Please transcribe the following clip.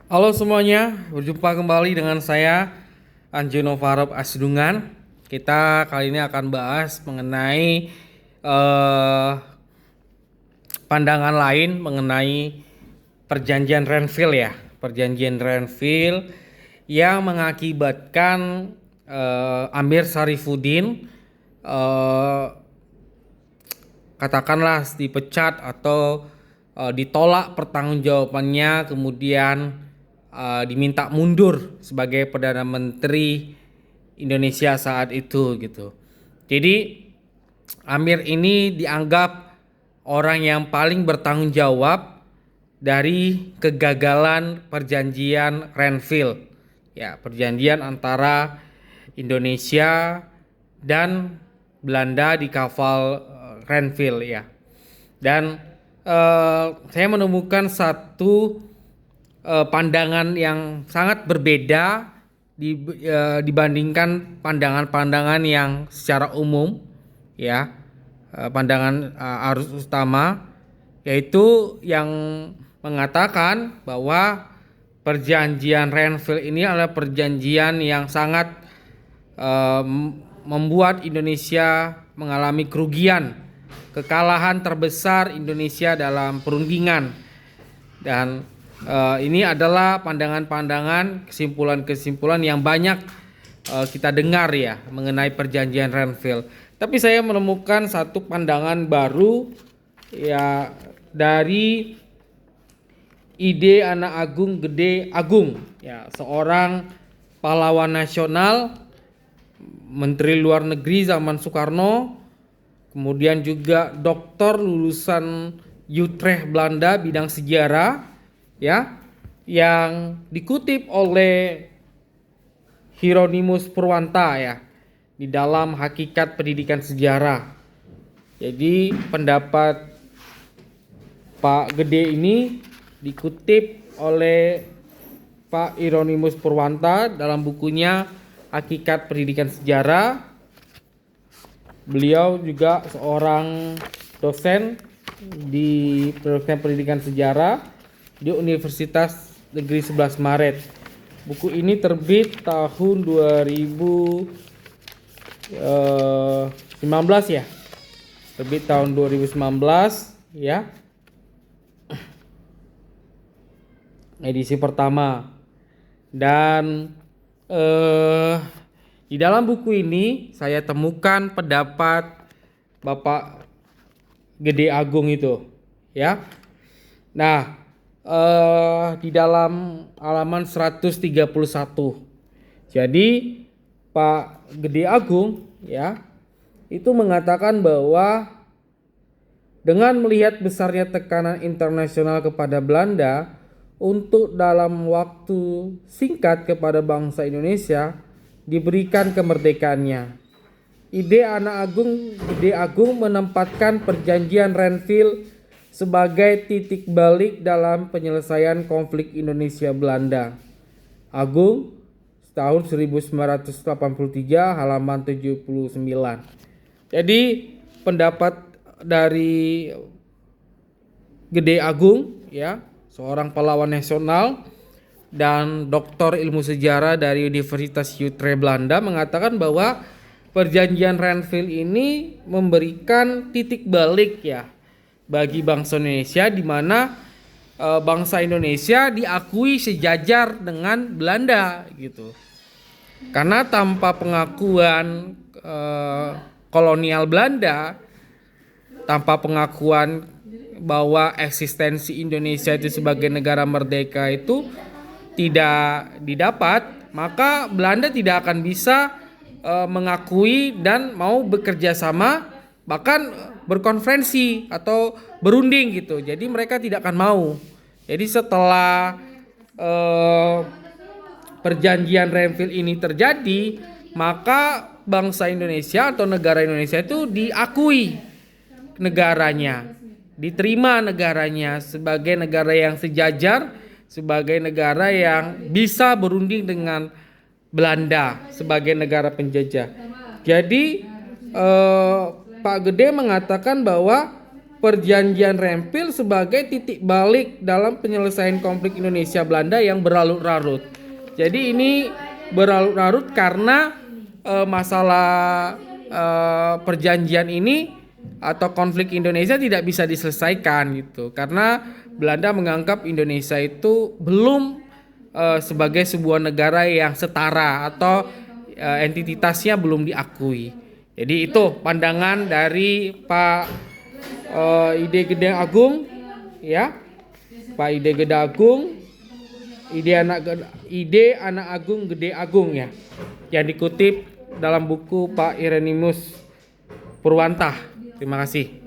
Halo semuanya, berjumpa kembali dengan saya Anjono Farouk Asdungan. Kita kali ini akan bahas mengenai eh, pandangan lain mengenai perjanjian Renville ya. Perjanjian Renville yang mengakibatkan Amir Sarifuddin eh, katakanlah dipecat atau ditolak pertanggungjawabannya, kemudian diminta mundur sebagai Perdana Menteri Indonesia saat itu gitu. Jadi Amir ini dianggap orang yang paling bertanggung jawab dari kegagalan perjanjian Renville. Ya, perjanjian antara Indonesia dan Belanda di kapal Renville ya. Dan saya menemukan satu pandangan yang sangat berbeda dibandingkan pandangan-pandangan yang secara umum ya. Pandangan arus utama yaitu yang mengatakan bahwa perjanjian Renville ini adalah perjanjian yang sangat eh, membuat Indonesia mengalami kerugian, kekalahan terbesar Indonesia dalam perundingan. Dan ini adalah pandangan-pandangan, kesimpulan-kesimpulan yang banyak kita dengar ya mengenai perjanjian Renville. Tapi saya menemukan satu pandangan baru ya dari ide Anak Agung Gede Agung ya, seorang pahlawan nasional, Menteri Luar Negeri zaman Soekarno, kemudian juga doktor lulusan Utrecht Belanda bidang sejarah ya, yang dikutip oleh Hieronymus Purwanta ya di dalam Hakikat Pendidikan Sejarah. Jadi pendapat Pak Gede ini dikutip oleh Pak Hieronymus Purwanta dalam bukunya Hakikat Pendidikan Sejarah. Beliau juga seorang dosen di pendidikan sejarah di Universitas Negeri 11 Maret. Buku ini terbit tahun 2019 ya. Terbit tahun 2019 ya. Edisi pertama. Dan di dalam buku ini saya temukan pendapat Bapak Gede Agung itu ya. Nah, di dalam halaman 131. Jadi Pak Gede Agung ya itu mengatakan bahwa dengan melihat besarnya tekanan internasional kepada Belanda untuk dalam waktu singkat kepada bangsa Indonesia diberikan kemerdekaannya, ide Anak Agung Gede Agung menempatkan perjanjian Renville sebagai titik balik dalam penyelesaian konflik Indonesia Belanda. Agung tahun 1983 halaman 79. Jadi pendapat dari Gede Agung ya, seorang pahlawan nasional dan doktor ilmu sejarah dari Universitas Utrecht Belanda, mengatakan bahwa perjanjian Renville ini memberikan titik balik ya bagi bangsa Indonesia, di mana bangsa Indonesia diakui sejajar dengan Belanda gitu. Karena tanpa pengakuan kolonial Belanda, tanpa pengakuan bahwa eksistensi Indonesia itu sebagai negara merdeka itu tidak didapat, maka Belanda tidak akan bisa mengakui dan mau bekerja sama, bahkan berkonferensi atau berunding gitu. Jadi mereka tidak akan mau. Jadi setelah perjanjian Renville ini terjadi, maka bangsa Indonesia atau negara Indonesia itu diakui negaranya, diterima negaranya sebagai negara yang sejajar, sebagai negara yang bisa berunding dengan Belanda sebagai negara penjajah. Jadi Pak Gede mengatakan bahwa Perjanjian Renville sebagai titik balik dalam penyelesaian konflik Indonesia Belanda yang berlarut-larut. Jadi ini berlarut-larut karena masalah perjanjian ini atau konflik Indonesia tidak bisa diselesaikan gitu. Karena Belanda menganggap Indonesia itu belum sebagai sebuah negara yang setara atau entitasnya belum diakui. Jadi itu pandangan dari Pak Ide Gede Agung, ya, Pak Ide Gede Agung, ide anak Agung Gede Agung ya, yang dikutip dalam buku Pak Irenemus Purwanta. Terima kasih.